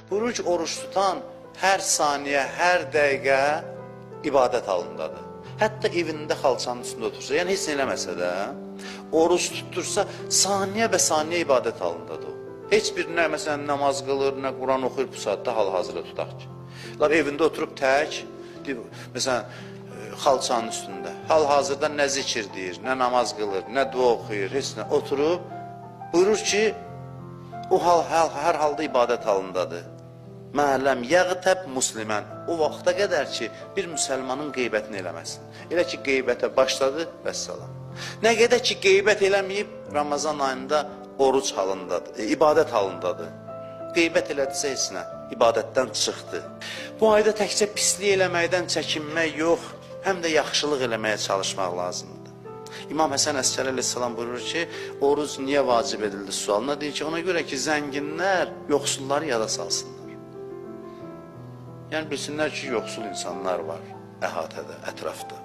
Buyurur ki, oruç tutan hər saniyə, hər dəqiqə ibadət halındadır. Hətta evində xalçanın üstündə otursa, yəni heç nə eləməsə də, oruç tutursa, saniyə və saniyə ibadət halındadır o. Heç bir nə, məsələn, namaz qılır, nə Quran oxuyur bu saatda hal-hazırda tutaq ki. Evində oturub tək, məsələn, xalçanın üstündə, hal-hazırda nə zikir deyir, nə namaz qılır, nə dua oxuyur, heç nə oturub, buyurur ki, o hər halda ibadət halındadır. Mələm yəğtəb muslimən, o vaxta qədər ki, bir müsəlmanın qeybətini eləməsin. Elə ki, qeybətə başladı, vəssalam. Nə qədər ki, qeybət eləməyib, Ramazan ayında oruc halındadır, ibadət halındadır. Qeybət elədirsə heç nə, ibadətdən çıxdı. Bu ayda təkcə pislik eləməkdən çəkinmək yox, həm də yaxşılıq eləməyə çalışmaq lazımdır. İmam Həsən Əskəri əleyhissalam buyurur ki, oruc niyə vacib edildi sualına? Deyir ki, ona görə ki, zənginlər yoxsulları yada salsınlar. Yəni, bilsinlər ki, yoxsul insanlar var əhatədə, ətrafda.